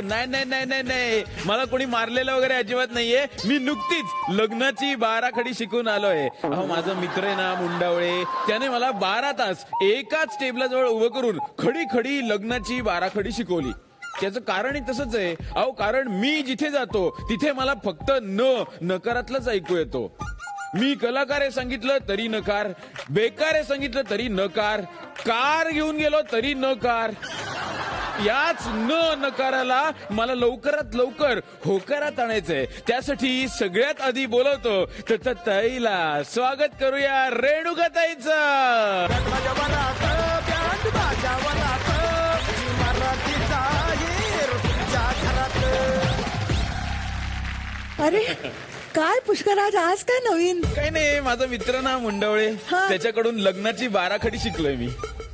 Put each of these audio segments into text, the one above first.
नाही नाही नाही नाही नाही, मला कोणी मारलेलं वगैरे अजिबात नाहीये. मी नुकतीच लग्नाची 12 खडी शिकून आलोय. अहो माझा मित्र आहे ना मुंडावळे, त्याने मला 12 तास एकाच टेबलाजवळ उभं करून खडी खडी लग्नाची 12 खडी शिकवली. त्याचं कारणही तसंच आहे. अहो कारण मी जिथे जातो तिथे मला फक्त नकारातलंच ऐकू येतो. मी कलाकार आहे सांगितलं तरी नकार, बेकार आहे सांगितलं तरी नकार, कार घेऊन गेलो तरी नकार. याच नकाराला मला लवकरात लवकर होकारात आणायचंय. त्यासाठी सगळ्यात आधी बोलवतो तर ताईला. स्वागत करूया रेणुकाताईचं. अरे काय पुष्कराज, आज काय नवीन? काही नाही, माझा मित्र ना मुंडावळे, त्याच्याकडून लग्नाची 12 खडी शिकलोय मी.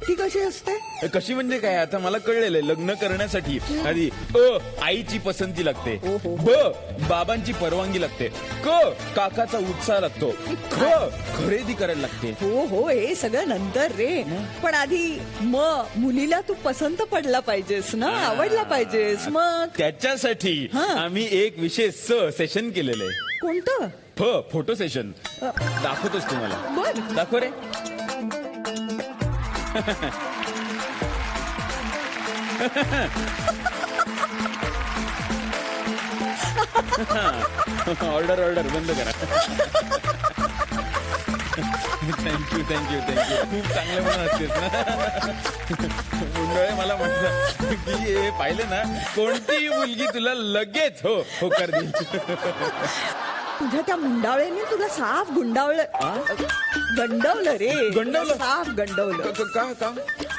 ती कशी असते? कशी म्हणजे काय, आता मला कळलेलं आहे. लग्न करण्यासाठी आधी आईची पसंती लागते, बाबांची परवानगी लागते, काकाचा उत्साह लागतो, खरेदी करायला लागते. हो हो, हे सगळं नंतर रे. पण आधी मुलीला तू पसंत पडला पाहिजेस ना, आवडला पाहिजेस. मग त्याच्यासाठी आम्ही एक विशेष सेशन केलेलं आहे. कोणतं? Photo session. दाखवतोस तुम्हाला. बर, दाखव रे. ऑर्डर बंद करा. थँक्यू. खूप चांगले म्हणून असतेस ना. मुंडळे मला म्हणतात की हे पाहिलं ना, कोणतीही मुलगी तुला लगेच होकार देईल. तुझ्या त्या मुंडावळ्याने तुला साफ गंडवलं रे. साफ गंडवलं. का?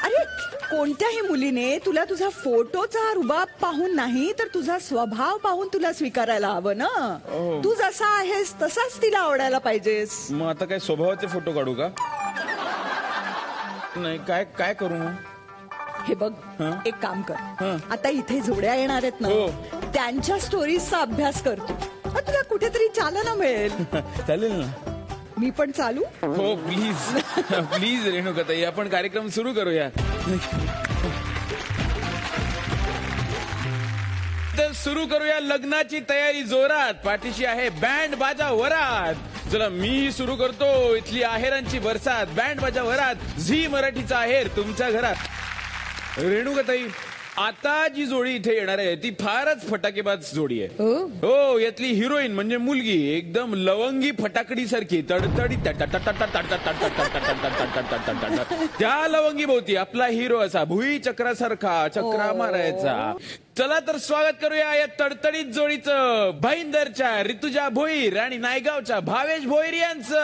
अरे कोणत्याही मुलीने तुला तुझा फोटोचा रुबाब पाहून नाही तर तुझा स्वभाव पाहून तुला स्वीकारायला हवं ना. तू जसा आहेस तसाच तिला आवडायला पाहिजेस. मग आता काय स्वभावाचे फोटो काढू का? नाही, काय करू मग? हे बघ, एक काम कर. आता इथे जोड्या येणार आहेत ना, त्यांच्या स्टोरीजचा अभ्यास करतो. तुला कुठेतरी चालना मिळेल. चालेल ना. मी पण चालू? हो प्लीज रेणुकाताई, आपण कार्यक्रम सुरू करूया. तर सुरू करूया लग्नाची तयारी जोरात. पाठीशी आहे बँड बाजा वरात. चला मी सुरू करतो. इथली आहेरांची बरसात, बँड बाजा वरात. झी मराठीचा आहेर तुमच्या घरात. रेणुकाताई, आता जी जोडी इथे येणार आहे ती फारच फटाकेबाज जोडी आहे. हो, यातली हिरोईन म्हणजे मुलगी एकदम लवंगी फटाकडी सारखी तडतडी. त्या लवंगी भोवती आपला हिरो असा भुई चक्रासारखा चक्रा मारायचा. चला तर स्वागत करूया या तडतडीत जोडीचं. भाईंदरच्या ऋतुजा भोईर आणि नायगावच्या भावेश भोईर यांचं.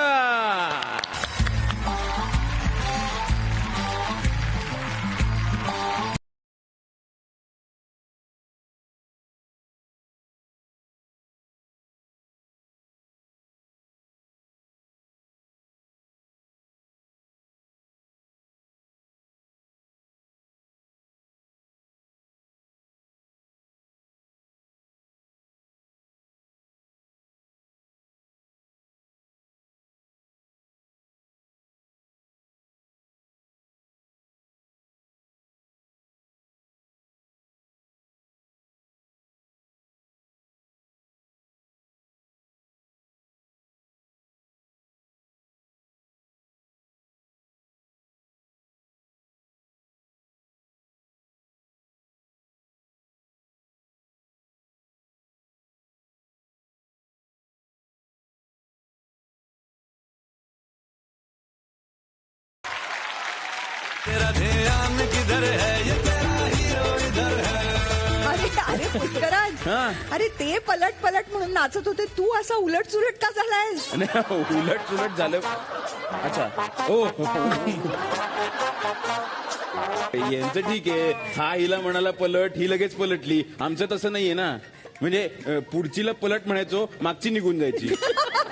तेरा ध्यान किधर है, ये तेरा हीरो इधर है. अरे पुष्कराज, अरे ते पलट म्हणून नाचत होते, तू असा उलट सुलट का झालायस? उलट सुलट झालं. अच्छा, हो. यांचं ठीक आहे. हा हिला म्हणाला पलट, ही लगेच पलटली. आमचं तसं नाहीये ना. म्हणजे पुढचीला पलट म्हणायचो, मागची निघून जायची.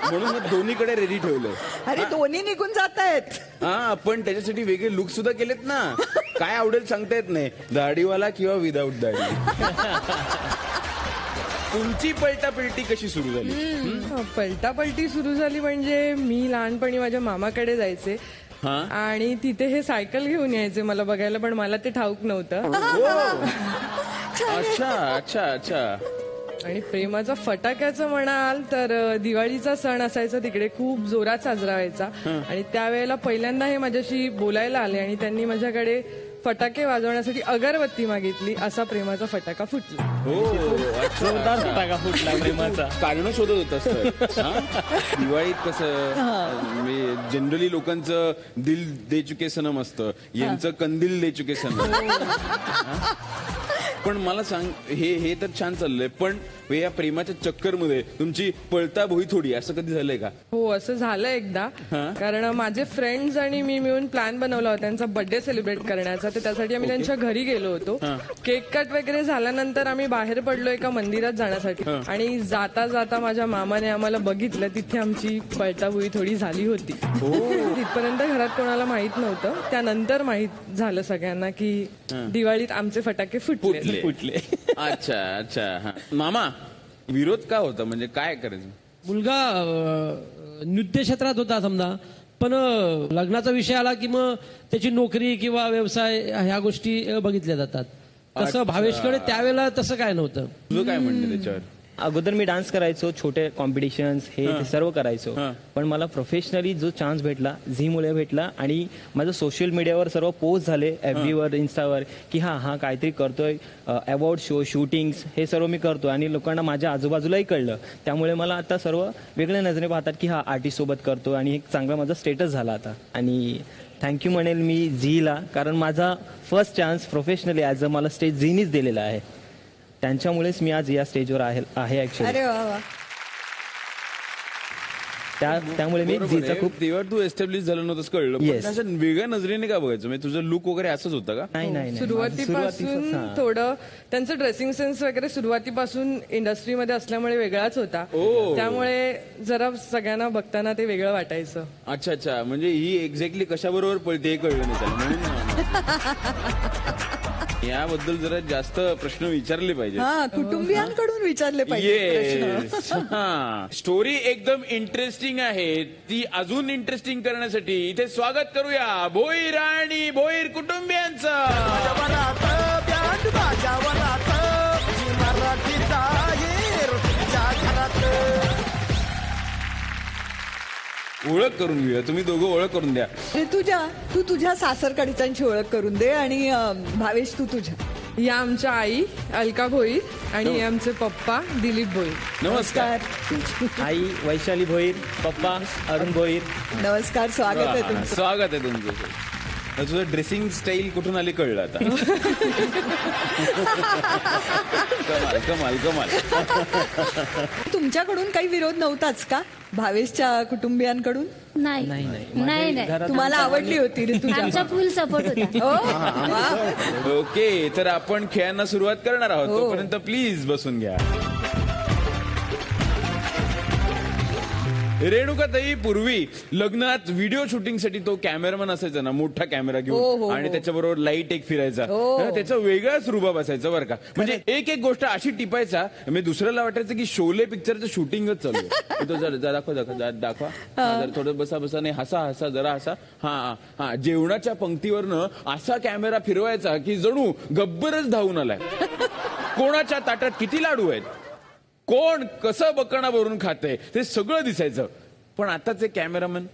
म्हणून दोन्हीकडे रेडी ठेवलं. अरे दोन्ही निघून जात आहेत. हा, पण त्याच्यासाठी वेगळे लुक सुद्धा केलेत ना. काय आवडेल सांगता येत नाही. दाढीवाला किंवा विदाऊट दाढी. तुमची पलटापलटी कशी सुरू झाली? पलटापलटी सुरू झाली म्हणजे मी लहानपणी माझ्या मामाकडे जायचे आणि तिथे हे सायकल घेऊन यायचे मला बघायला, पण मला ते ठाऊक नव्हतं. अच्छा अच्छा अच्छा. आणि प्रेमाचा फटाक्याचं म्हणाल तर दिवाळीचा सण असायचा तिकडे, खूप जोरात साजरा व्हायचा. आणि त्यावेळेला पहिल्यांदा हे माझ्याशी बोलायला आले आणि त्यांनी माझ्याकडे फटाके वाजवण्यासाठी अगरबत्ती मागितली. असा प्रेमाचा फटाका फुटला. हो जोरदार फटाका फुटला प्रेमाचा. कारण शोधत होत दिवाळीत कसं जनरली लोकांचं दिल दे चुके सनम असतं, यांचं कंदील दे चुके सनम. पण मला सांग, हे तर छान चाललंय, पण या प्रेमाच्या चक्करमध्ये तुमची पळता भोई थोडी असं कधी झालंय का? हो, असं झालं एकदा. कारण माझे फ्रेंड्स आणि मी मिळून प्लॅन बनवला होता त्यांचा बर्थडे सेलिब्रेट करण्याचा. तर त्यासाठी आम्ही त्यांच्या घरी गेलो होतो. केक कट वगैरे झाल्यानंतर आम्ही बाहेर पडलो एका मंदिरात जाण्यासाठी. आणि जाता जाता माझ्या मामाने आम्हाला बघितलं. तिथे आमची पळताभुई थोडी झाली होती. तिथपर्यंत घरात कोणाला माहित नव्हतं. त्यानंतर माहित झालं सगळ्यांना की दिवाळीत आमचे फटाके फुटले. अच्छा अच्छा. मामा, विरोध का होता, म्हणजे काय करायचं? मुलगा नृत्य क्षेत्रात होता समजा, पण लग्नाचा विषय आला की मग त्याची नोकरी किंवा व्यवसाय ह्या गोष्टी बघितल्या जातात. तसं भावेशकडे त्यावेळेला तसं काय नव्हतं. तुझं काय म्हणणं त्याच्यावर? अगोदर मी डान्स करायचो, छोटे कॉम्पिटिशन्स हे ते सर्व करायचो. पण मला प्रोफेशनली जो चान्स भेटला झीमुळे भेटला. आणि माझं सोशल मीडियावर सर्व पोस्ट झाले, FB वर, इन्स्टावर, की हा काहीतरी करतोय, अवॉर्ड शो, शूटिंग्स हे सर्व मी करतोय. आणि लोकांना माझ्या आजूबाजूलाही कळलं. त्यामुळे मला आता सर्व वेगळ्या नजरेने पाहतात की हा आर्टिस्ट सोबत करतोय. आणि एक चांगला माझा स्टेटस झाला आता. आणि थँक्यू म्हणेल मी झीला, कारण माझा first chance professionally as a मला स्टेज झीनीच दिलेला आहे. त्यांच्यामुळेच मी आज या स्टेजवर आहे ऍक्च्युअली. अरे वा वा. त्यामुळे मी झीचा खूप तेव्हा तू एस्टॅब्लिश झालं नव्हतंस, कळलं. पण असं वेगळ्या नजरेने का बघायचं? म्हणजे तुझं लुक वगैरे असंच होतं का? नाही सुरुवातीपासून थोडं त्यांचं ड्रेसिंग सेन्स वगैरे सुरुवातीपासून इंडस्ट्रीमध्ये असल्यामुळे वेगळाच होता. त्यामुळे जरा सगळ्यांना बघताना ते वेगळं वाटायचं. अच्छा अच्छा. म्हणजे ही एक्झॅक्टली कशाबरोबर पळते हे कळलं नाही त्याला, म्हणून याबद्दल जरा जास्त प्रश्न विचारले पाहिजे. कुटुंबियांकडून विचारले पाहिजे. स्टोरी एकदम इंटरेस्टिंग आहे. ती अजून इंटरेस्टिंग करण्यासाठी इथे स्वागत करूया भोईर आणि भोईर कुटुंबियांचं. ओळख करून घेऊया. तुम्ही दोघं ओळख करून द्या. तू तुझ्या सासरकडच्यांची ओळख करून दे. आणि भावेश तू तुझ्या. या आमच्या आई अलका भोईर आणि आमचे पप्पा दिलीप भोईर. नमस्कार. आई वैशाली भोईर, पप्पा अरुण भोईर. नमस्कार. स्वागत आहे तुमचं. स्वागत आहे तुमचं. तुझं ड्रेसिंग स्टाईल कुठून आली कळलं आता. कमाल कमाल. तुमच्याकडून काही विरोध नव्हताच का भावेशच्या कुटुंबियांकडून? नाही. तुम्हाला आवडली होती ऋतुजा? आमचा फुल सपोर्ट होता. ओके, तर आपण खेळांना सुरुवात करणार आहोत. तोपर्यंत प्लीज बसून घ्या. रेणुकाताई, पूर्वी लग्नात व्हिडिओ शूटिंगसाठी तो कॅमेरामन असायचा ना, मोठा कॅमेरा घेऊन, आणि त्याच्याबरोबर लाईट एक फिरायचा. त्याचा वेगळाच रुबाब असायचा बरं का. म्हणजे एक गोष्ट अशी टिपायचा, म्हणजे दुसऱ्याला वाटायचं की शोले पिक्चरचं शूटिंगच चालू आहे. तो जरा दाखवा जरा थोडं बसा नाही, हसा जरा हसा. हा जेवणाच्या पंक्तीवरनं असा कॅमेरा फिरवायचा की जणू गब्बरच धावून आलाय. कोणाच्या ताटात किती लाडू आहेत, कोण कसं बकणा भरून खाते, ते सगळं दिसायचं. पण आताचे कॅमेरामन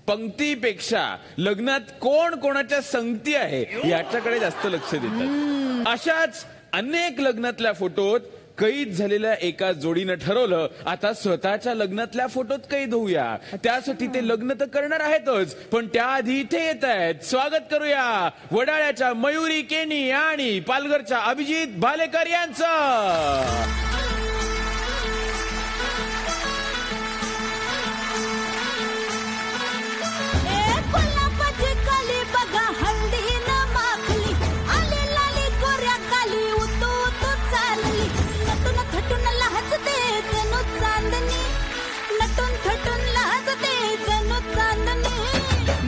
पंक्तीपेक्षा लग्नात कोण कोणाच्या संगती आहे याच्याकडे जास्त लक्ष देतात. अशाच अनेक लग्नातल्या फोटोत कैद झालेल्या एका जोडीनं ठरवलं आता स्वतःच्या लग्नातल्या फोटोत कैद होऊया. त्यासाठी ते लग्न तर करणार आहेतच, पण त्याआधी इथे येत आहेत. स्वागत करूया वडाळ्याच्या मयुरी केनी आणि पालघरच्या अभिजित भालेकर यांचं.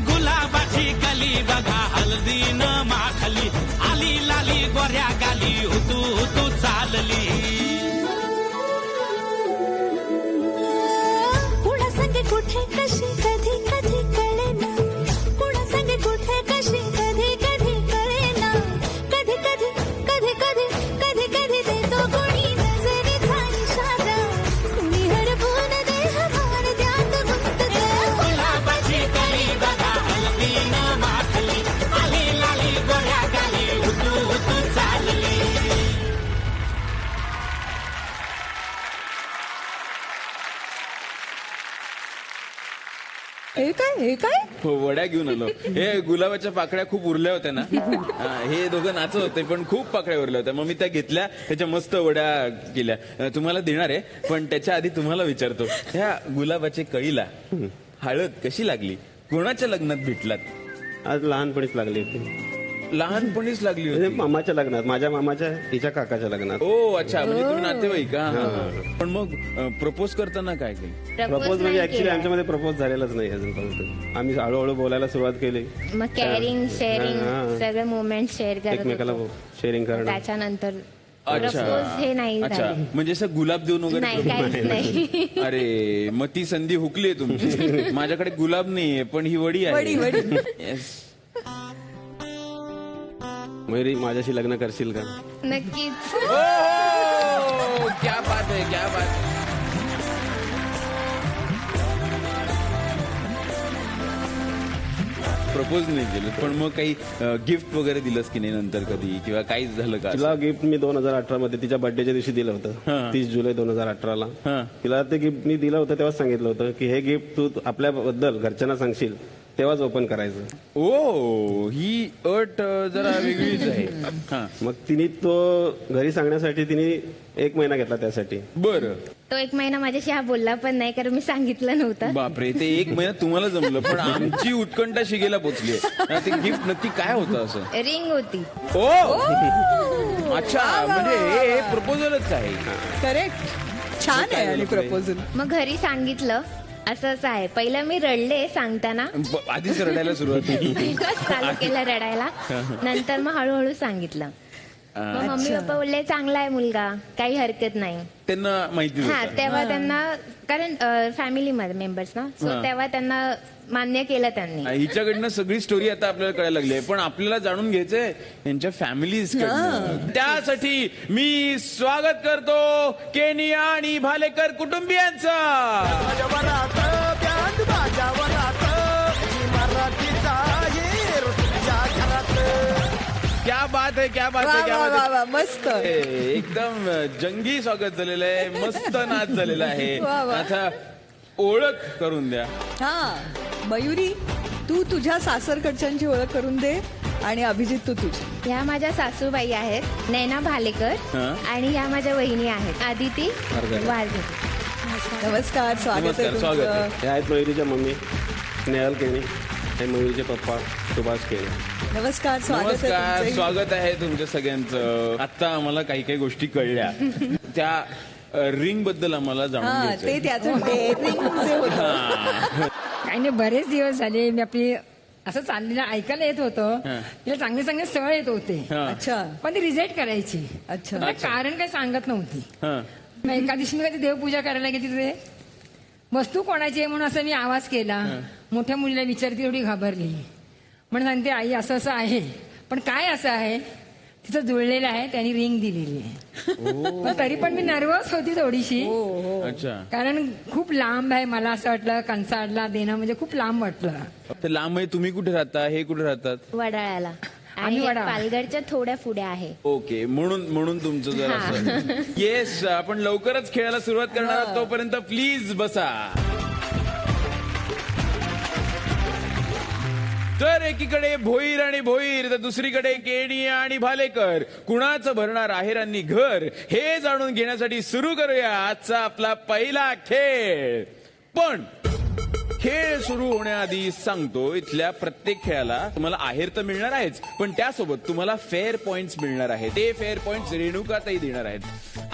गुलाबाची कली बघा हल्दी न माखली, आली लाली गोऱ्या गाली तू चालली. कुणा संगे कुठे कशी कधी कधी कळेना, हे काय हो, वड्या घेऊन आलो. हे गुलाबाच्या पाकळ्या खूप उरल्या होत्या ना, हे दोघं नाचत होते पण खूप पाकळ्या उरल्या होत्या. मग मी त्या घेतल्या, त्याच्या मस्त वड्या केल्या. तुम्हाला देणार आहे, पण त्याच्या आधी तुम्हाला विचारतो, ह्या गुलाबाच्या कळीला हळद कशी लागली? कोणाच्या लग्नात भेटलात? आज लहानपणीच लागली होती. लहानपणीच लागली म्हणजे होती? मामाच्या लग्नात, माझ्या मामाच्या तिच्या काकाच्या लग्नात. ओ अच्छा, म्हणजे तुम्ही नातेवाईक का? पण मग प्रपोज करताना काय केलं? प्रपोज म्हणजे ऍक्च्युली आमच्यामध्ये प्रपोज झालेलाच नाही अजूनपर्यंत. आम्ही हळूहळू बोलायला सुरुवात केली, मग कॅरिंग शेअरिंग सगळे मोमेंट शेअर करत एकमेकाला होतो. शेअरिंग करणं. त्याच्यानंतर अच्छा. प्रपोज हे नाही अच्छा, झालं. म्हणजे असं गुलाब देऊन वगैरे नाही काहीच नाही. अरे मग ती संधी हुकली आहे तुमची. माझ्याकडे गुलाब नाहीये, पण ही वडी आहे. वडी. Yes. मयुरी, माझ्याशी लग्न करशील का? नक्कीच. ओ, क्या बात आहे, क्या बात आहे. प्रपोज नाही केलं, पण मग काही गिफ्ट वगैरे दिलंस की नाही नंतर कधी, किंवा काहीच झालं का? तिला गिफ्ट मी 2018 मध्ये तिच्या बर्थडेच्या दिवशी दिलं होतं, 30 जुलै 2018ला. तिला ते गिफ्ट मी दिलं होतं तेव्हाच सांगितलं होतं की हे गिफ्ट तू आपल्याबद्दल घरच्यांना सांगशील तेव्हाच ओपन करायचं. ओ, ही अट जरा वेगळीच आहे. हा, मग तिने तो घरी सांगण्यासाठी तिने 1 महिना घेतला त्यासाठी. बरं. तो 1 महिना माझ्याशी हा बोलला पण नाही, कारण मी सांगितलं नव्हतं. बापरे, ते 1 महिना तुम्हाला जमलं, पण आमची उत्कंठा शिगेला पोचली. ते गिफ्ट नक्की काय होतं असं? रिंग होती. ओ, अच्छा, म्हणजे हे प्रपोजलच आहे. करेक्ट. छान आहे. आणि प्रपोजल मग घरी सांगितलं असं असं आहे. पहिलं मी रडले सांगताना, आधीच रडायला सुरुवात केली. चालू केलं रडायला. नंतर मग हळूहळू सांगितलं. मग मम्मी पप्पा बोलले चांगला आहे मुलगा, काही हरकत नाही. त्यांना माहिती हा, तेव्हा त्यांना, कारण फॅमिली मध्ये मेंबर्स ना, सो तेव्हा त्यांना मान्य केलं त्यांनी. हिच्याकडनं सगळी स्टोरी आता आपल्याला कळायला लागली आहे, पण आपल्याला जाणून घ्यायचंय यांच्या फॅमिलीज. त्यासाठी मी स्वागत करतो केनिया आणि भालेकर कुटुंबियांचं. क्या बात आहे, क्या बात आहे, क्या बात आहे. मस्त. एकदम जंगी स्वागत झालेलं आहे, मस्त नाच झालेला आहे. वा, वा. आता ओळख करून द्या. हा, मयुरी, तू तुझ्या सासरकडच्यांची ओळख करून दे, आणि अभिजित तू तुझी. ह्या माझ्या सासूबाई आहेत, नैना भालेकर, आणि ह्या माझ्या वहिनी आहेत, आदिती वारगे. नमस्कार, स्वागत आहे नमस्कार, स्वागत आहे. तुमचं. हे आहेत मयुरीच्या मम्मी स्नेहल केणी, हे मयुरीचे पप्पा सुभाष केणी. नमस्कार, स्वागत आहे नमस्कार, तुमचं. स्वागत आहे तुमच्या सगळ्यांचं. आता आम्हाला काही काही गोष्टी कळल्या. त्या रिंग बद्दल आम्हाला जाणून हा, घ्यायचं ते त्याचं डेअरिंग जे होतं. काही नाही, बरेच दिवस झाले मी आपली असं चाललेलं ऐकायला येत होतं. तिला चांगले चांगले स्थळ येत होते, अच्छा. पण ती रिजेक्ट करायची. अच्छा. मला कारण काही सांगत नव्हती. मग एका दिवशी मी कधी देवपूजा करायला गेली, तिथे वस्तू कोणाची आहे म्हणून असं मी आवाज केला. मोठ्या मुलीला विचारती, एवढी घाबरली. म्हणून सांगते, आई असं असं आहे, पण काय असं आहे? तिचं जुळलेलं आहे, त्यांनी रिंग दिलेली आहे. पण तरी पण मी नर्वस होती थोडीशी, अच्छा. कारण खूप लांब आहे. मला असं वाटलं कंसाडला देणं म्हणजे खूप लांब वाटलं. ते लांब आहे. तुम्ही कुठे राहता, हे कुठे राहतात? वडाळ्याला, आणि आम्ही हे वडाळा. पालघरच्या थोड्या पुढे आहे. ओके, म्हणून तुमचं जरा. येस, आपण लवकरच खेळायला सुरुवात करणार आहोत. तोपर्यंत प्लीज बसा. तर एकीकडे भोईर आणि भोईर, तर दुसरीकडे केनिया आणि भालेकर. कुणाचं भरणार आहेरांनी घर, हे जाणून घेण्यासाठी सुरू करूया आजचा आपला पहिला खेळ. पण खेळ सुरू होण्याआधी सांगतो, इथल्या प्रत्येक खेळाला तुम्हाला आहेर तर मिळणार आहेच, पण त्यासोबत तुम्हाला फेअर पॉइंट्स मिळणार आहेत. ते फेअर पॉइंट्स रेणुकाताई देणार आहेत,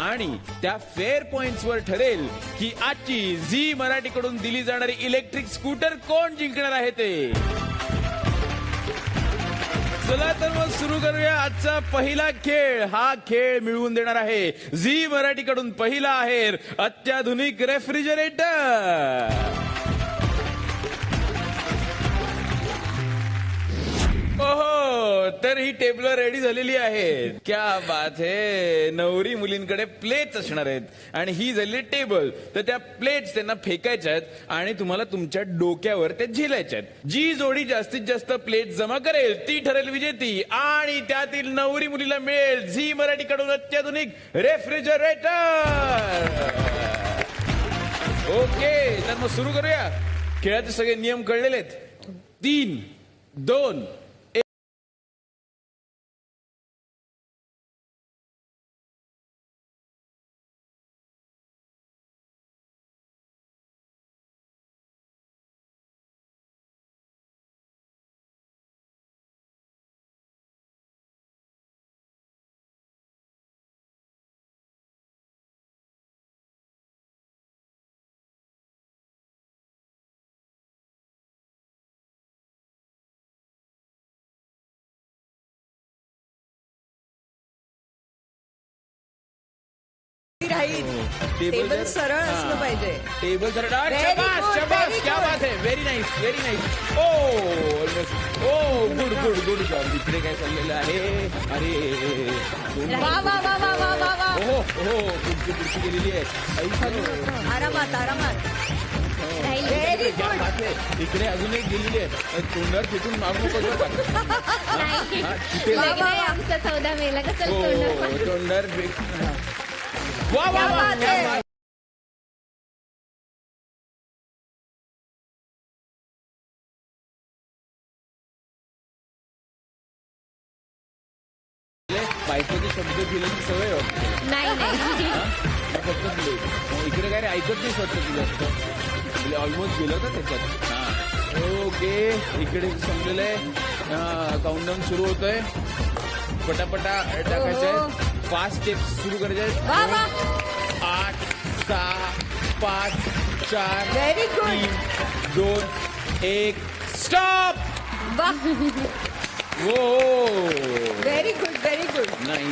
आणि त्या फेअर पॉइंट्स वर ठरेल की आजची झी मराठीकडून दिली जाणारी इलेक्ट्रिक स्कूटर कोण जिंकणार आहे ते. चला तर मग सुरू करूया आजचा पहिला खेळ. हा खेळ मिळवून देणार आहे झी मराठीकडून पहिला आहेर, अत्याधुनिक रेफ्रिजरेटर. ओहो, तर ही टेबल रेडी झालेली आहे. क्या बात है. नवरी मुलींकडे प्लेट्स असणार आहेत, आणि ही झालेली टेबल. तर त्या प्लेट्स त्यांना फेकायच्या आहेत, आणि तुम्हाला तुमच्या डोक्यावर त्या झेलायच्या आहेत. जी जोडी जास्तीत जास्त प्लेट जमा करेल ती ठरेल विजेती, आणि त्यातील नवरी मुलीला मिळेल झी मराठीकडून अत्याधुनिक रेफ्रिजरेटर. ओके, तर मग सुरू करूया. खेळाचे सगळे नियम कळलेले आहेत. 3, 2, राहील. टेबल टेबल सरळ असलं पाहिजे. टेबल तर Very शबाश good, शबाश very क्या good. बात है. Very nice very nice. Oh good good good job. इकडे काय चाललेलं आहे. अरे वा वा वा वा वा वा वा. हो हो पुढची गेलेली आहे. आरामात आरामात. राहील. Very क्या good. बात आहे. इकडे अजून एक गेलेली आहे. तोंडावर फेकून मारू नको बरं का. नाही. तिथे- लग्न आहे आमचं 14 मेला कसं हो तोंडावर? तोंडावर फेक. वा वा क्या वा बात क्या है. बात. बायकोचे शब्द दिल्याची सवय वाटते. नाही नाही. फक्त तुला इकडे काय रे ऐकत नाही स्वतः तुला ऑलमोस्ट गेलं होतं त्याच्यात. हा ओके इकडे संपलेलं आहे. काउंटडाऊन सुरू होतोय. पटापटा टाकायचंय. 5 स्टेप्स सुरू करायचे आहेत. वा वा. 8, 6, 5, 4, Very good. 3, 2, 1 स्टॉप. वा. हो व्हेरी गुड व्हेरी गुड. नाही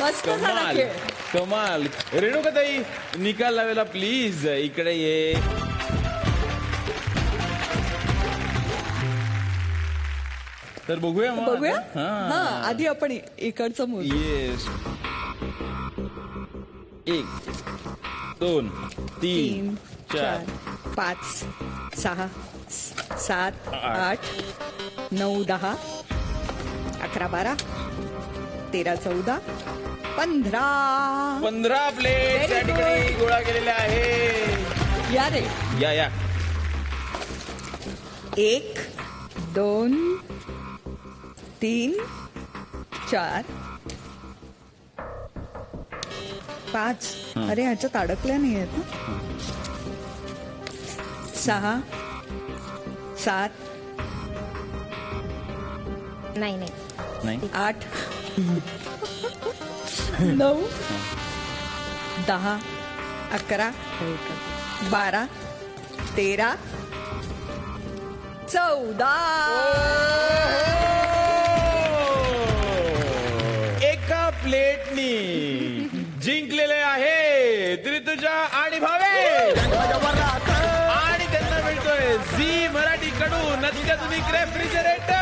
मस्त झाला कमाल खेळ. कमाल. रेणुकाताई निकाल लावायला प्लीज इकडे ये. तर बघूया मग बघूया. आता. हा आधी आपण इकडचं मोज. येस. 1, 2, 3, 4, 5, 6, 7, 8, 9, 10, 11, 12, 13, 14, 15. 15 प्लेट Very त्या ठिकाणी good. गोळा केलेल्या आहे. या रे. या 1, 2, 3, 4, 5. अरे ह्याच्यात अडकल्या नाही आहेत ना. 6, 7, नाही नाही. नाही 8, 9, 10, 11, 12, 13, 14. एका प्लेटनी जिंकलेले आहे ऋतुजा आणि भावे. आणि त्यांना मिळतोय झी मराठी कडून अत्याधुनिक रेफ्रिजरेटर.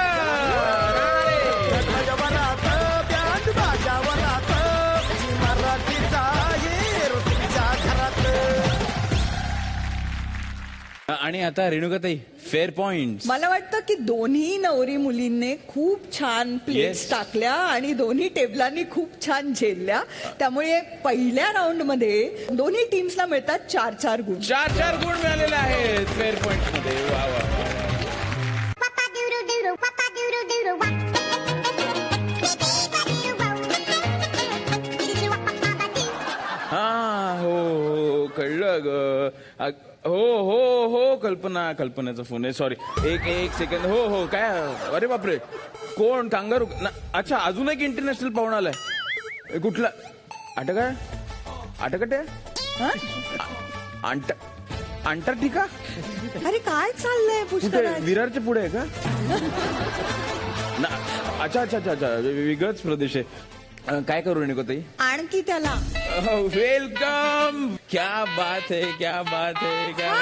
आणि आता रेणुकाताई फेअर पॉइंट. मला वाटतं की दोन्ही नवरी मुलींनी खूप छान प्लेट्स Yes. टाकल्या आणि दोन्ही टेबलांनी खूप छान झेलल्या. त्यामुळे पहिल्या राऊंड मध्ये दोन्ही टीम्सला मिळतात 4-4 गुण. 4 गुण मिळालेले आहेत फेअर पॉइंट मध्ये. वा वा हा हो कळलं ग. हो कल्पनाचा फोन आहे. सॉरी एक सेकंड. हो काय. अरे बापरे कोण कांगारू. अच्छा अजून एक इंटरनॅशनल पाहुणा आलाय. कुठला आटकटे हं? अंटार्क्टिका. अरे काय चाललंय कुठे पुष्कराज? विरारच्या पुढे आहे का. अच्छा वेगळाच प्रदेश आहे. काय करू रेणुकाताई. आणखी त्याला वेलकम. क्या बात है क्या बात है क्या.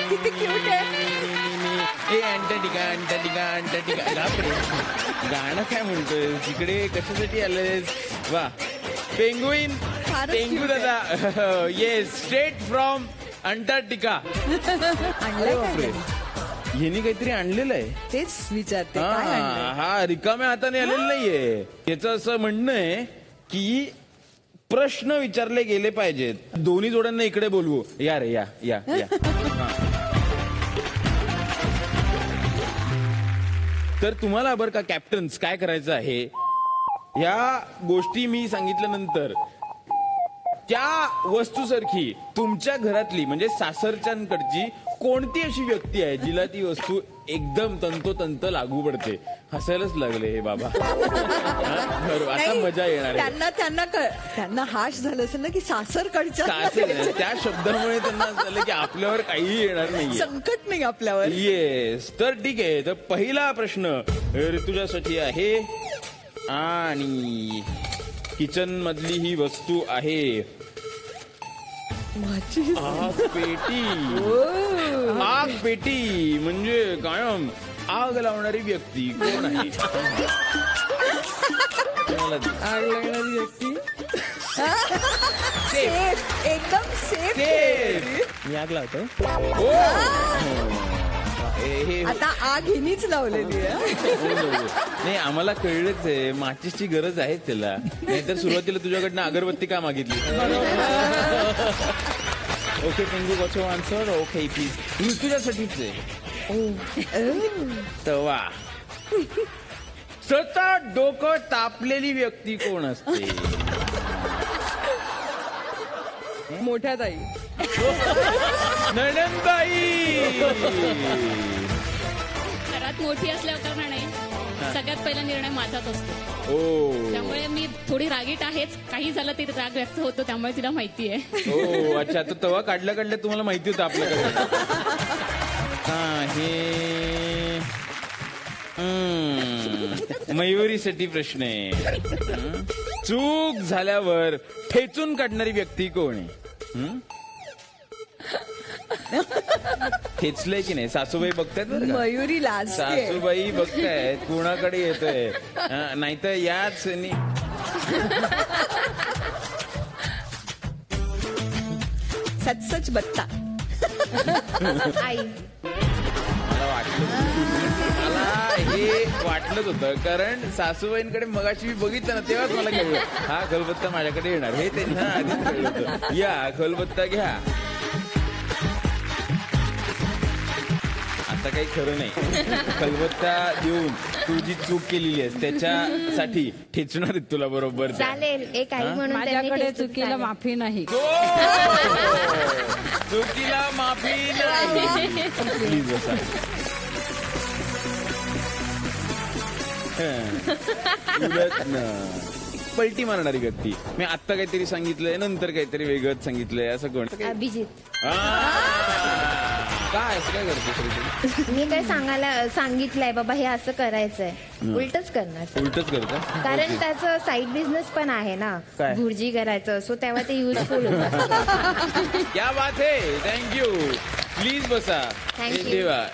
किती क्यूट आहे. ए अंटार्क्टिका बापरे. गाणं काय म्हणतोय तिकडे कशासाठी आलेस. वा पेंगुइन. फारच पेंगू cute आहे. दादा. Yes straight from Antarctica. आणलंय बापरे काय? यांनी काहीतरी आणलेलं आहे. तेच विचारते काय आणलंय? हा रिकाम्या हाताने आलेलं नाहीये. याचं असं म्हणणं आहे की प्रश्न विचारले गेले पाहिजेत. दोन्ही जोड्यांना इकडे बोलवू. या रे या. तर तुम्हाला बरं का कॅप्टन्स काय करायचं आहे, या गोष्टी मी सांगितल्यानंतर त्या वस्तूसारखी तुमच्या घरातली म्हणजे सासरच्यांकडची कोणती अशी व्यक्ती आहे जिला ती वस्तू एकदम तंतोतंत लागू पडते. हसायलाच लागले हे बाबा. बरोबर, आता नाही, मजा येणार आहे. त्यांना हाश झालं असेल ना की सासरकडच्या सासर त्या शब्दामुळे त्यांना असं झालं की आपल्यावर काहीही येणार नाहीये. संकट नाही आपल्यावर. येस, तर ठीक आहे. तर पहिला प्रश्न ऋतुजासाठी आहे आणि किचन मधली ही वस्तू आहे आग पेटी. आग पेटी म्हणजे कायम आग लावणारी व्यक्ती कोण आहे? आग लागणारी व्यक्ती सेफ, एकदम सेफ. मी आग लावतो. आता आग हिनीच लावलेली आहे. नाही, आम्हाला कळलंच आहे माचीसची गरज आहे त्याला, नाहीतर सुरुवातीला तुझ्याकडनं अगरबत्ती का मागितली? Okay, thank you. What's your answer? Okay please. तुझ्यासाठीच आहे तवा. सतत डोकं तापलेली व्यक्ती कोण असते? मोठ्या ताई. नणंदबाई. घरात मोठी असल्यावर कारण नाही, सगळ्यात पहिला निर्णय माझाच असतो. ओ, त्यामुळे मी थोडी रागीट आहेच. काही झालं तरी राग व्यक्त होतो, त्यामुळे तिला माहिती आहे. ओ अच्छा, तर तवा काढल्या तुम्हाला माहिती होतं आपल्याकडे. हा, हे मयुरीसाठी प्रश्न आहे. चूक झाल्यावर ठेचून काढणारी व्यक्ती कोण आहे? ठेचलंय की नाही? सासूबाई बघतायत बरं का? मयुरी लाजते. सासूबाई बघतायत कुणाकडे येतोय, नाहीतर याच सच बत्ता. आई. मला हे वाटलंच होतं, कारण सासूबाईंकडे मगाशी मी बघितलं ना तेव्हाच मला कळलं हा खलबत्ता माझ्याकडे येणार. हे त्यांना आधीच कळलं होतं. या खलबत्ता घ्या. आता काही खरं नाही. खलबत्ता देऊन तू जी चूक केलेली आहेस त्याच्यासाठी ठेचणार आहेत तुला बरोबर. चालेल, एक आई म्हणून माझ्याकडे चुकीला माफी नाही. चुकीला माफी नाही. प्लीज बसा. पलटी मारणारी व्यक्ती. मी आत्ता काहीतरी सांगितलंय, नंतर काहीतरी वेगळंच सांगितलंय, असं कोण? अभिजित. काय असं काय करतो? मी काय सांगितलंय बाबा हे असं करायचंय, उलटच करणार. उलटच करता? कारण त्याचं साईड बिझनेस पण आहे ना, काय? भुर्जी करायचं, सो तेव्हा ते युजफुल होतं. क्या बात है. थँक्यू. प्लीज बसा. Thank you. देवा.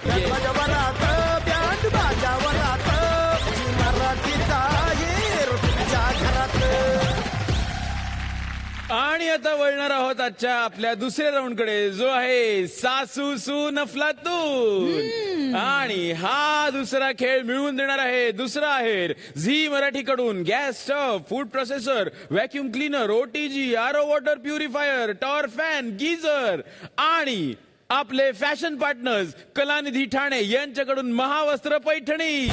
आणि आता वळणार आहोत आजच्या आपल्या दुसऱ्या राऊंड कडे, जो आहे सासू सून अफलातून. आणि हा दुसरा खेळ मिळवून देणार आहे दुसरा आहे झी मराठी कडून gas stove, food processor, vacuum cleaner, OTG, RO water purifier, tower fan, geyser आणि आपले फॅशन पार्टनर्स कलानिधी ठाणे यांच्याकडून महावस्त्र पैठणी.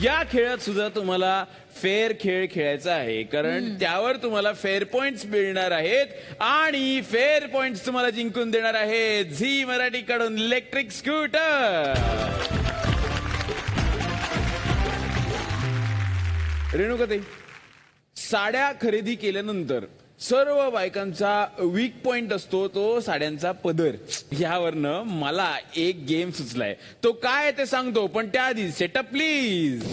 या खेळात सुद्धा तुम्हाला फेअर खेळ खेळायचा आहे, कारण त्यावर तुम्हाला फेअर पॉइंट्स मिळणार आहेत आणि फेअर पॉइंट्स तुम्हाला जिंकून देणार आहेत झी मराठी कडून इलेक्ट्रिक स्कूटर. रेणुकाताई, साड्या खरेदी केल्यानंतर सर्व बायकांचा वीक पॉइंट असतो तो साड्यांचा पदर. यावरनं मला एक गेम सुचलाय, तो काय ते सांगतो, पण त्याआधी सेटअप प्लीज.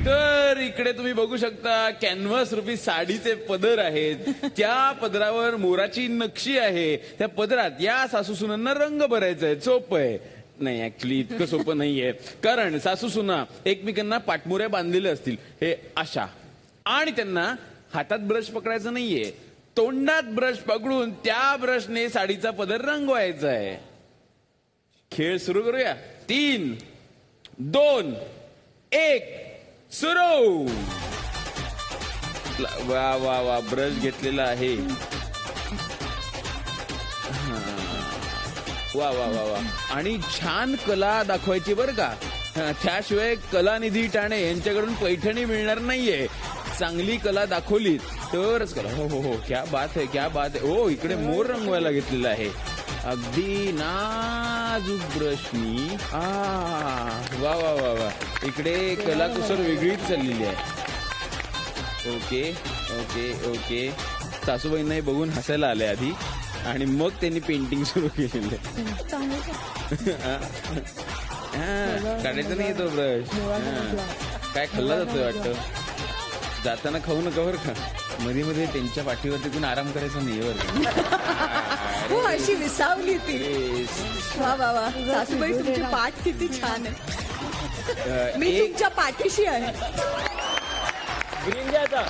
तर इकडे तुम्ही बघू शकता कॅनव्हास रूपी साडीचे पदर आहेत, त्या पदरावर मोराची नक्षी आहे. त्या पदरात या सासू सुनांना रंग भरायचा आहे. सोपं आहे. नाही, ऍक्च्युली इतकं सोपं नाहीये, कारण सासू सुना एकमेकांना पाठमोऱ्या बांधलेल्या असतील हे अशा, आणि त्यांना हातात ब्रश पकडायचा नाहीये, तोंडात ब्रश पकडून त्या ब्रशने साडीचा पदर रंगवायचा आहे. खेळ सुरू करूया. 3, 2, 1 सुरू. वा वा वा, ब्रश घेतलेला आहे. वा वा वा वा. आणि छान कला दाखवायची बरं का. त्याशिवाय कलानिधी ठाणे यांच्याकडून पैठणी मिळणार नाहीये. चांगली कला दाखवली तरच कला. हो हो हो, क्या बात आहे, क्या बात आहे. हो, इकडे मोर रंगवायला घेतलेला आहे. अगदी नाजूक ब्रशनी. वा वा वा वा. इकडे कलाकुसर वेगळीच चाललेली आहे. Okay okay okay. सासूबाईंनाही बघून हसायला आले आधी आणि मग त्यांनी पेंटिंग सुरू केलेलं आहे. काढायचं नाही तो ब्रश. काय खाल्ला जातोय वाटतं. जाताना खाऊ नका बरं का. मध्ये मध्ये त्यांच्या पाठीवरती कोण आराम करायचा नाही बरं का. हो, अशी विसावली ती. वा वा वा. सासूबाई तुमची पाठ किती छान आहे. मी तुमच्या पाठीशी आहे. ग्रीन द्यायचा.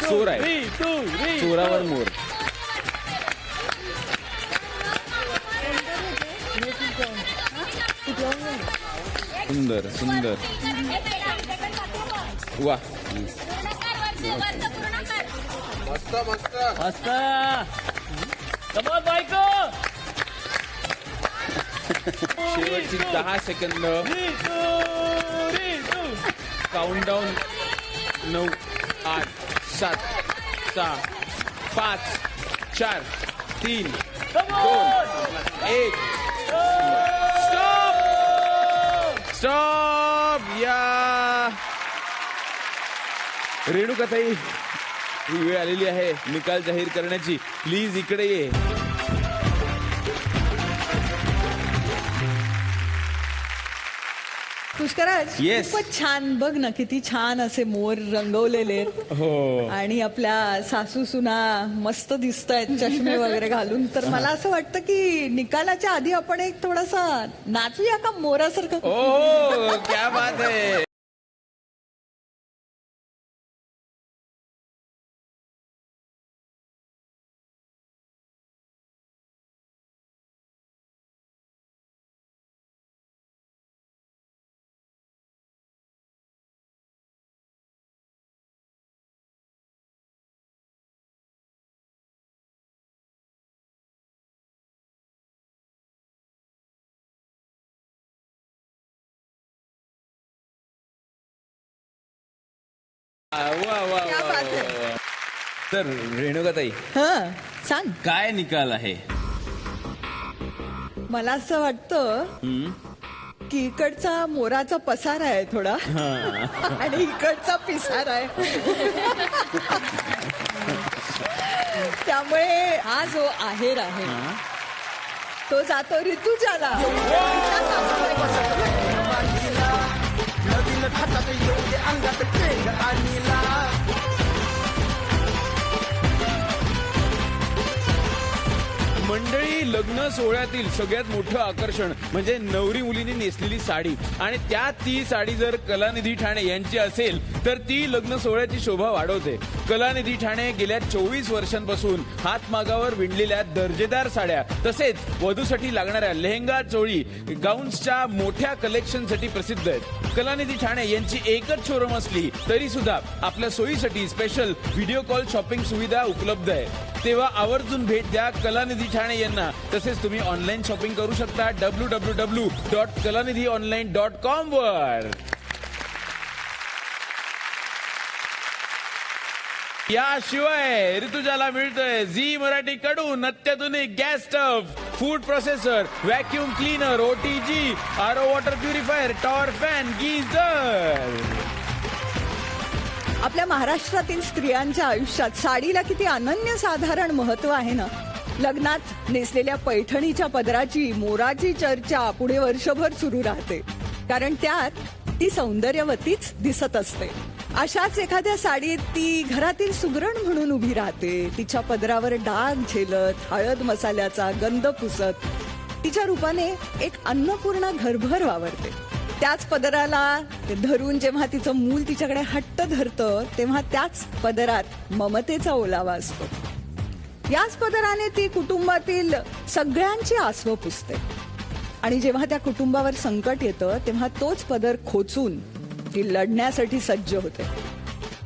चोर आहे. चोरावर मोर. सुंदर सुंदर. वा मस्त मस्त. मस्त. कमाल बायको. शेवटची 10 सेकंद. काउंटडाऊन. 9 8 7 6 5 4 3 2 1. स्टॉप. या रेणुकाताई, ही वेळ आलेली आहे निकाल जाहीर करण्याची. प्लीज इकडे ये. पुष्कराज, Yes. खूपच छान. बघ ना किती छान असे मोर रंगवलेले आहेत. हो. आणि आपल्या सासू सुना मस्त दिसत आहेत चष्मे वगैरे घालून. तर मला असं वाटतं की निकालाच्या आधी आपण एक थोडासा नाचूया का मोरासारखं. ओ क्या बात है. वा वा क्या वा बात है. वा. तर रेणुकाताई, हं, सांग. काय निकाल आहे. मला असं वाटतं की इकडचा मोराचा पसार आहे थोडा आणि इकडचा पिसार आहे. त्यामुळे हा जो आहेर आहे तो जातो ऋतुजाला. मंडळी, लग्न सोहळ्यातील सगळ्यात मोठं आकर्षण म्हणजे नवरी मुलीने नेसलेली साडी. आणि त्यात ती साडी जर कलानिधी ठाणे यांची असेल तर ती लग्न सोहळ्याची शोभा वाढवते. कलानिधी ठाणे गेल्या 24 वर्षांपासून हातमागावर विणलेल्या दर्जेदार साड्या तसेच वधूसाठी लागणाऱ्या लेहंगा, चोळी, गाऊन्सच्या मोठ्या कलेक्शनसाठी प्रसिद्ध आहेत. कलानिधी ठाणे यांची एकच शोरूम असली तरी सुद्धा आपल्या सोयीसाठी स्पेशल व्हिडिओ कॉल शॉपिंग सुविधा उपलब्ध आहे. तेव्हा आवर्जून भेट द्या कलानिधी ठाणे यांना. तसेच तुम्ही ऑनलाईन शॉपिंग करू शकता www.kalanidhionline.com वर. याशिवाय ऋतुजाला मिळतोय झी मराठी कडून अत्याधुनिक gas stove, food processor, vacuum cleaner, OTG, RO water purifier, tower fan, geyser. आपल्या महाराष्ट्रातील स्त्रियांच्या आयुष्यात साडीला किती अनन्यसाधारण महत्व आहे ना. लग्नात नेसलेल्या पैठणीच्या पदराची, मोराची चर्चा पुढे वर्षभर सुरू राहते. कारण त्यात ती सौंदर्यवतीच दिसत असते. अशाच एखाद्या साडीत ती घरातील सुगरण म्हणून उभी राहते. तिच्या पदरावर डाग झेलत, हळद मसाल्याचा गंध पुसत तिच्या रूपाने एक अन्नपूर्णा घरभर वावरते. त्याच पदराला धरून जेव्हा तिचं मूल तिच्याकडे हट्ट धरतं तेव्हा त्याच पदरात ममतेचा ओलावा असतो. याच पदराने ती कुटुंबातील सगळ्यांची आसवं पुसते. आणि जेव्हा त्या कुटुंबावर संकट येतं तेव्हा तोच पदर खोचून ती लढण्यासाठी सज्ज होते.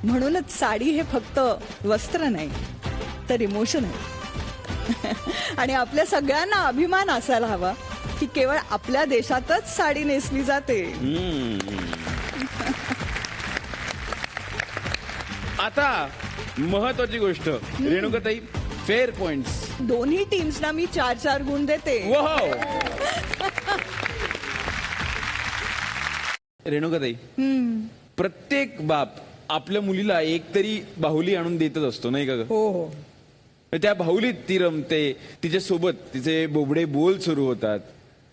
म्हणूनच साडी हे फक्त वस्त्र नाही तर इमोशन आहे. आणि आपल्या सगळ्यांना अभिमान असायला हवा की केवळ आपल्या देशातच साडी नेसली जाते. आता महत्वाची गोष्ट रेणुकाताई, फेअर पॉइंट्स. दोन्ही टीम्सना मी 4-4 गुण देते. रेणुकाताई, प्रत्येक बाप आपल्या मुलीला एक तरी बाहुली आणून देतच असतो, नाही का ग? हो हो. त्या बाहुलीत ती रमते, तिच्यासोबत तिचे बोबडे बोल सुरू होतात.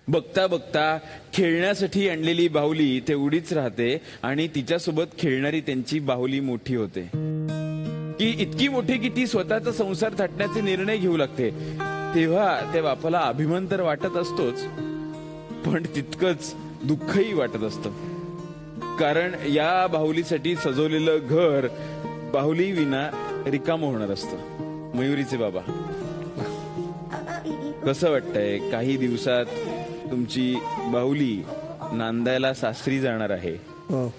बघता बघता खेळण्यासाठी आणलेली बाहुली तेवढीच राहते आणि तिच्यासोबत खेळणारी त्यांची बाहुली मोठी होते, की इतकी मोठी की ती स्वतःचा संसार थाटण्याचे निर्णय घेऊ लागते. तेव्हा त्या बापाला अभिमान तर वाटत असतोच, पण तितकंच दुःखही वाटत असतं. कारण या बाहुलीसाठी सजवलेलं घर बाहुली विना रिकामं होणार असतं. मयुरीचे बाबा, कसं वाटतंय? काही दिवसात तुमची बाहुली नांदायला सासरी जाणार आहे. हो,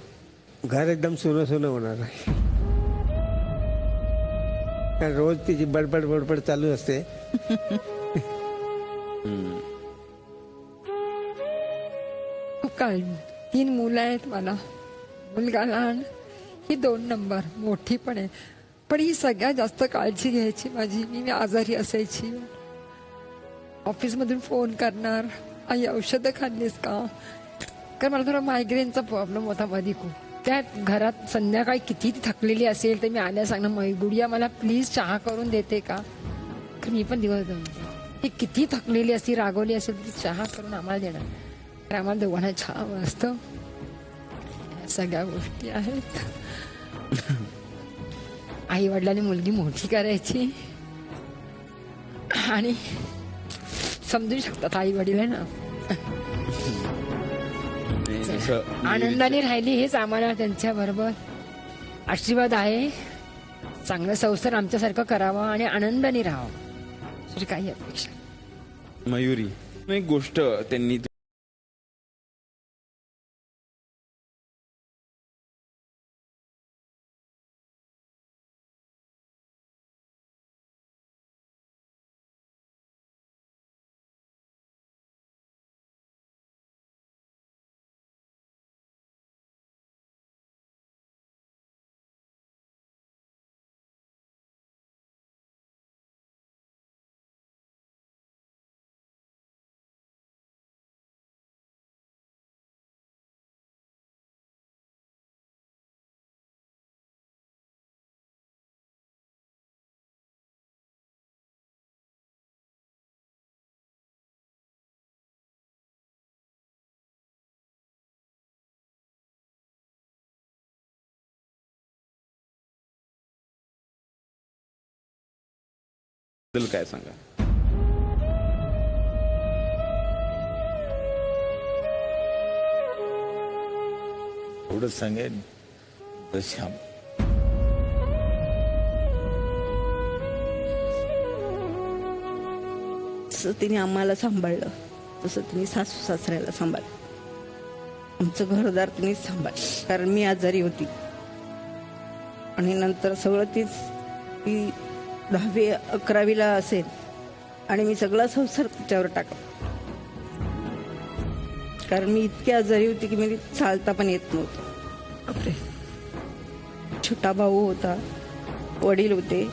घर एकदम सोनं सोनं होणार आहे. कारण रोज तिची बडबड बडबड चालू असते. खूप काळजी. 3 मुलं आहेत मला, मुलगा लहान, ही 2 नंबर, मोठी पण आहे. पण ही सगळ्यात जास्त काळजी घ्यायची माझी. मी आजारी असायची, ऑफिसमधून फोन करणार, आई औषधं खाल्लीस का? कारण मला थोडा मायग्रेनचा प्रॉब्लेम होता मध्ये खूप. त्या घरात संध्याकाळी किती थकलेली असेल तर मी आल्या सांगणार, गुडिया मला प्लीज चहा करून देते का? कारण मी पण दिवस ती किती थकलेली असती, रागवली असेल ती चहा करून आम्हाला देणार. तर आम्हाला दोघांना चहा असतं. सगळ्या गोष्टी आहेत. आई वडिलांनी मुलगी मोठी करायची आणि समजू शकतात आई वडील आहे ना. आनंदाने राहिली हेच आम्हाला त्यांच्या बरोबर आशीर्वाद आहे. चांगला संसार आमच्यासारखं करावा आणि आनंदाने राहावं, दुसरी काही अपेक्षा. मयुरी, एक गोष्ट त्यांनी काय सांगा? एवढंच सांगेन, श्याम जसं तिने आम्हाला सांभाळलं तसं तिने सासू सासऱ्याला सांभाळलं. आमचं घरदार तिनेच सांभाळलं, कारण मी आजारी होती आणि नंतर सगळं ती 10वी-11वीला असेल आणि मी सगळा संसार तिच्यावर टाकला. कारण मी इतकी आजारी होती की मी चालता पण येत नव्हतं. छोटा भाऊ होता, वडील होते,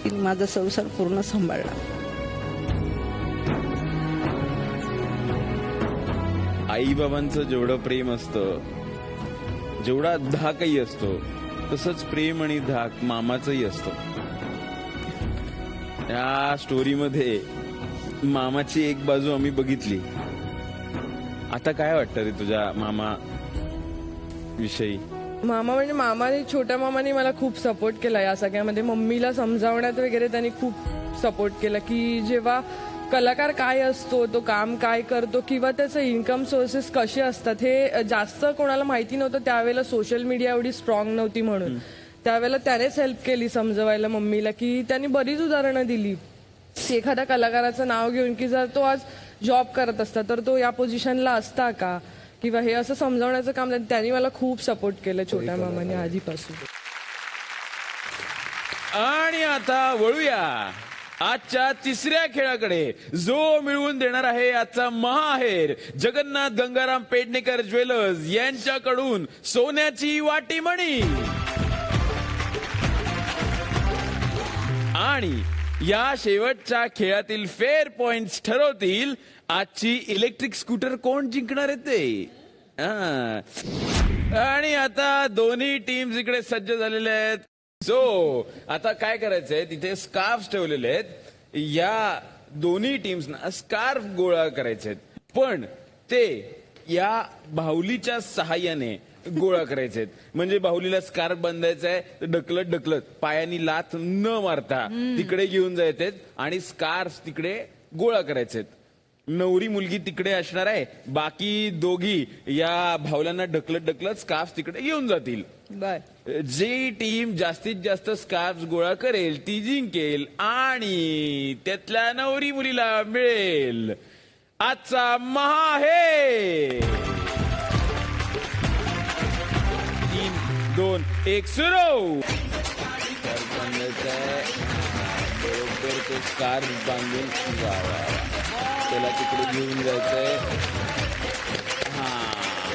तिने माझा संसार पूर्ण सांभाळला. आई बाबांचं जेवढं प्रेम असतं, जेवढा धाकही असतो, तसंच प्रेम आणि धाक मामाचंही असतं. या स्टोरीमध्ये मामाची एक बाजू आम्ही बघितली. आता काय वाटतं रे तुझ्या मामा विषयी? मामा म्हणजे मामाने, छोट्या मामाने मला खूप सपोर्ट केला या सगळ्यामध्ये. मम्मीला समजावण्यात वगैरे त्यांनी खूप सपोर्ट केला, की जेव्हा कलाकार काय असतो, तो काम काय करतो किंवा त्याचे इन्कम सोर्सेस कसे असतात हे जास्त कोणाला माहिती नव्हतं. त्यावेळेला सोशल मीडिया एवढी स्ट्रॉंग नव्हती, म्हणून त्यावेळेला त्यानेच हेल्प केली समजवायला मम्मीला, की त्यांनी बरीच उदाहरणं दिली की एखाद्या कलाकाराचं नाव घेऊन की जर तो आज जॉब करत असता तर तो या पोझिशनला असता का, किंवा हे असं समजावण्याचं काम त्यांनी मला खूप सपोर्ट केलं छोट्या मामाने आधीपासून. आणि आता वळूया आजच्या तिसऱ्या खेळाकडे, जो मिळवून देणार आहे आजचा महाहेर जगन्नाथ गंगाराम पेडणेकर ज्वेलर्स यांच्याकडून सोन्याची वाटीमणी. आणि या शेवटच्या खेळातील फेअर पॉइंट्स ठरवतील आजची इलेक्ट्रिक स्कूटर कोण जिंकणार आहे ते. आणि आता दोन्ही टीम्स इकडे सज्ज झालेले आहेत. सो आता काय करायचंय, तिथे स्कार्फ ठेवलेले आहेत. या दोन्ही टीम्सना स्कार्फ गोळा करायचे आहेत, पण ते या बाहुलीच्या सहाय्याने गोळा करायचे आहेत. म्हणजे बाहुलीला स्कार्फ बांधायचा आहे, तर ढकलत ढकलत पायानी लाथ न मारता तिकडे घेऊन जायचे आणि स्कार्फ तिकडे गोळा करायचे. नवरी मुलगी तिकडे असणार आहे, बाकी दोघी या भावल्यांना ढकलत ढकलत स्कार्फ तिकडे घेऊन जातील. जी टीम जास्तीत जास्त स्कार्फ गोळा करेल ती जिंकेल आणि त्यातल्या नवरी मुलीला मिळेल आजचा महाहेर. 3, 2, 1 सुरू. बरोबर तो स्कार्फ बांधून त्याला तिकडे घेऊन जायचंय. हा,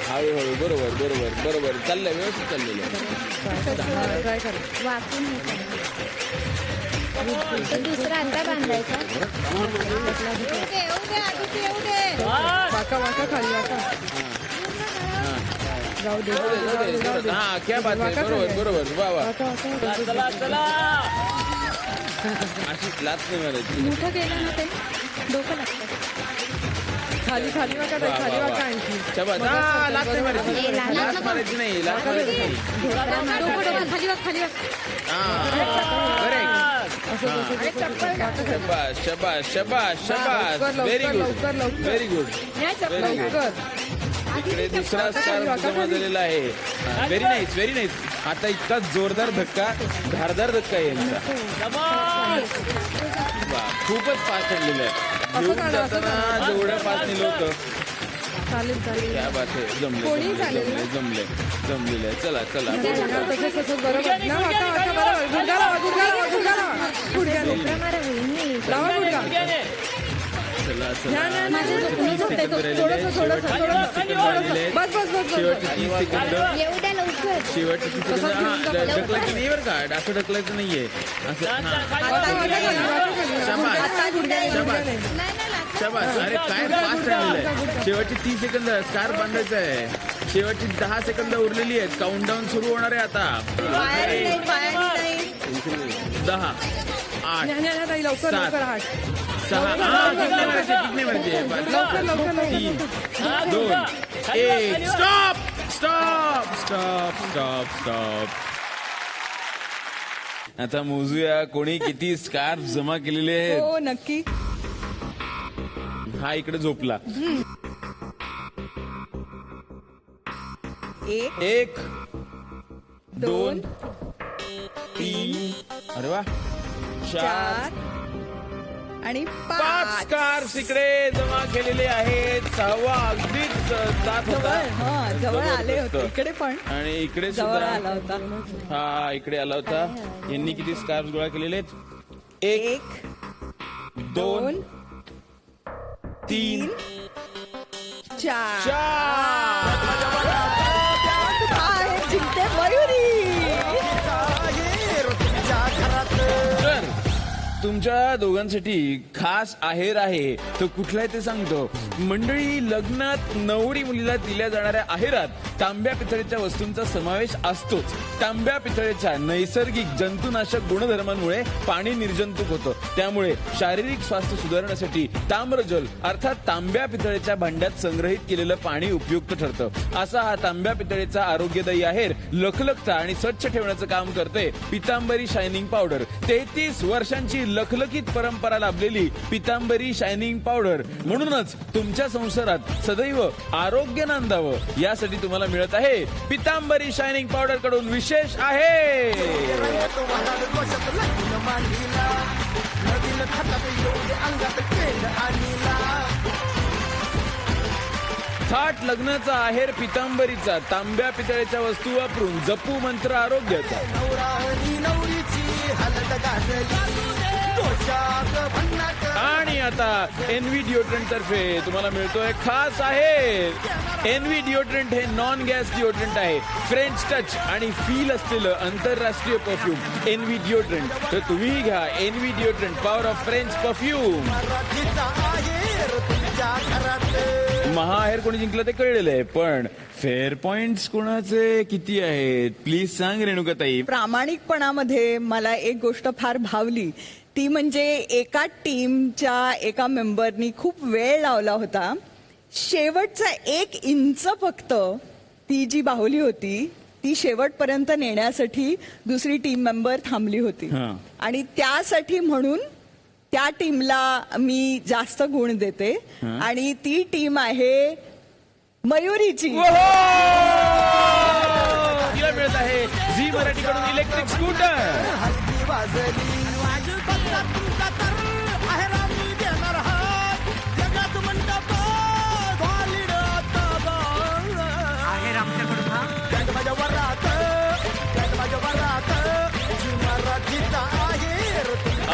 हळूहळू. बरोबर बरोबर बरोबर चाललंय, व्यवस्थित चाललेलं आहे. दुसरा आता बांधायचा. वाका वाका खाली वाका. जाऊ दे. हा, क्या बात आहे. बरोबर बरोबर. वा वा. अशी लाच नाही मारायची. मोठं गेलं ना ते डोकं लागतं. खाली खाली वाका ताई, खाली वाका आणखी. लाच नाही मारायची. लाच मारायची नाही. लाच मारायची नाही. खाली वाक खाली वाक. करेक्ट. शबाश शबाश शबाश शबाश. Very good very good very good. इकडे दुसरा स्कार्फ जमा झालेला आहे. Very nice very nice. आता इतका जोरदार धक्का, धारदार धक्का आहे यांचा. खूपच फास्ट आणलेलं आहे. घेऊन जाताना जेवढं फास्ट नेलं होतं. चालेल चालेल. क्या बात आहे. जमलेलं आहे. चला चला. बरोबर ना वाका वाका. बरोबर. गुडघा लावा गुडघा लावा गुडघा लावा. गुडघा लावा गुडघा. चला बस बस बस. शेवटचे 30 सेकंद. एवढ्या लवकर शेवटचे 30 सेकंद. ढकलायचं नाही बरं का, असं ढकलायचं नाहीये. असं शबाश. अरे काय फास्ट राहिलेलं आहे. शेवटचे 30 सेकंद स्कार्फ बांधायचं आहे. शेवटची 10 सेकंद उरलेली आहेत. काउंटडाऊन सुरू होणार आहे आता. 10, 8, लवकर 7, 6. कितने बजे? 3, 2, 1. Stop stop stop stop stop. आता मोजूया कोणी किती स्कार्फ जमा केलेले आहेत. हो नक्की. हा इकडे झोपला. 1, 2, 3. अरे वा. 4 आणि 5 स्कार्फ इकडे जमा केलेले आहेत. 6वा अगदीच जात होता. जवळ आले होते इकडे पण. आणि इकडे जवळ सुद्धा आला होता. हा इकडे आला होता. यांनी किती स्कार्फ गोळा केलेले आहेत? 1, 2, 3, 4. जिंकते मयुरी. तर तुमच्या दोघांसाठी खास आहेर आहे. तो कुठला आहे ते सांगतो. मंडळी, लग्नात नवरी मुलीला दिल्या जाणाऱ्या आहेरात तांब्या पितळेच्या वस्तूंचा समावेश असतोच. तांब्या पितळेच्या नैसर्गिक जंतुनाशक गुणधर्मांमुळे पाणी निर्जंतुक होतं. त्यामुळे शारीरिक स्वास्थ्य सुधारण्यासाठी ताम्रजल अर्थात तांब्या पितळेच्या भांड्यात संग्रहित केलेलं पाणी उपयुक्त ठरतं. असा हा तांब्या पितळेचा आरोग्यदायी आहेर लखलखता आणि स्वच्छ ठेवण्याचं काम करते पितांबरी शायनिंग पावडर. 33 वर्षांची लखलखीत परंपरा लाभलेली पितांबरी शायनिंग पावडर. म्हणूनच तुमच्या संसारात सदैव आरोग्य नांदावं यासाठी तुम्हाला मिळत आहे पितांबरी शायनिंग पावडर कडून विशेष आहे. थाट लग्नाचा आहेर पितांबरीचा, तांब्या पितळेच्या वस्तू वापरून जपू मंत्र आरोग्याचा. आणि आता एनव्ही डिओड्रंट तर्फे तुम्हाला मिळतोय खास आहे. एनव्ही डिओड्रंट हे नॉन गॅस डिओड्रंट आहे. फ्रेंच टच आणि फील असलेलं आंतरराष्ट्रीय परफ्यूम एनव्ही डिओड्रंट. तर तुम्हीही घ्या Envy deodorant, power of French perfume. महाहेर कोणी जिंकलं ते कळलेलं आहे, पण फेअर पॉइंट्स कोणाचे किती आहेत प्लीज सांग रेणुकाताई. प्रामाणिकपणामध्ये मला एक गोष्ट फार भावली, ती म्हणजे एका टीमच्या एका मेंबरनी खूप वेळ लावला होता. शेवटचा 1 इंच फक्त ती जी बाहुली होती ती शेवटपर्यंत नेण्यासाठी दुसरी टीम मेंबर थांबली होती. आणि त्यासाठी म्हणून त्या टीमला मी जास्त गुण देते. आणि ती टीम आहे मयुरीची. तिला मिळत आहे झी मराठीकडून इलेक्ट्रिक स्कूटर.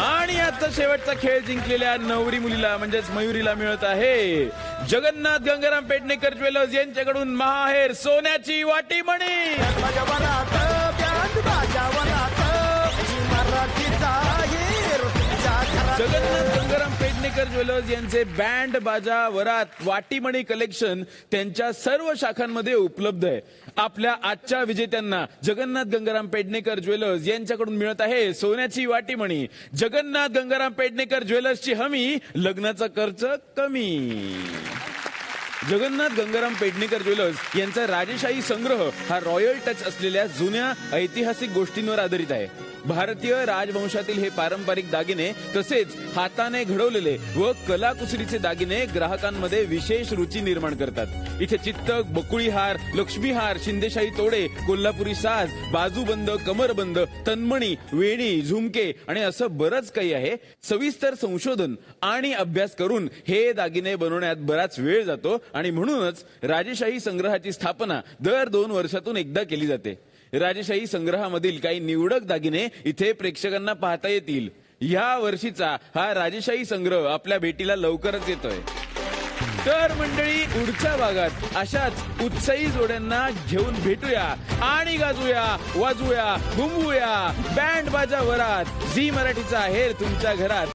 आणि आजचा शेवटचा खेळ जिंकलेल्या नवरी मुलीला म्हणजेच मयुरीला मिळत आहे जगन्नाथ गंगाराम पेडणेकर ज्वेलर्स यांच्याकडून महाहेर सोन्याची वाटीमणी. जगन्नाथ गंगाराम पेडणेकर ज्वेलर्स यांचे बँड बाजा वरात वाटीमणी कलेक्शन त्यांच्या सर्व शाखांमध्ये उपलब्ध आहे. आपल्या आजच्या विजेत्यांना जगन्नाथ गंगाराम पेडणेकर ज्वेलर्स यांच्याकडून मिळत आहे सोन्याची वाटीमणी. जगन्नाथ गंगाराम पेडणेकर ज्वेलर्सची हमी, लग्नाचा खर्च कमी. जगन्नाथ गंगाराम पेडणेकर ज्वेलर्स यांचा राजेशाही संग्रह हा रॉयल टच असलेल्या जुन्या ऐतिहासिक गोष्टींवर आधारित आहे. भारतीय राजवंशातील हे पारंपरिक दागिने तसेच हाताने घडवलेले व कलाकुसरीचे दागिने ग्राहकांमध्ये विशेष रुची निर्माण करतात. इथे चित्तक, बकुळी हार, लक्ष्मी हार, शिंदेशाही तोडे, कोल्हापुरी साज, बाजूबंद, कमरबंद, तन्मणी, वेणी, झुमके आणि असं बरंच काही आहे. सविस्तर संशोधन आणि अभ्यास करून हे दागिने बनवण्यात बराच वेळ जातो आणि म्हणूनच राजेशाही संग्रहाची स्थापना दर 2 वर्षातून एकदा केली जाते. राजेशाही संग्रहामधील काही निवडक दागिने इथे प्रेक्षकांना पाहता येतील. या वर्षीचा हा राजेशाही संग्रह आपल्या भेटीला लवकरच येतोय. तर मंडळी, पुढच्या भागात अशाच उत्साही जोड्यांना घेऊन भेटूया आणि गाजूया, वाजूया, घुमवूया बँड बाजा वरात. झी मराठीचा आहेर तुमच्या घरात.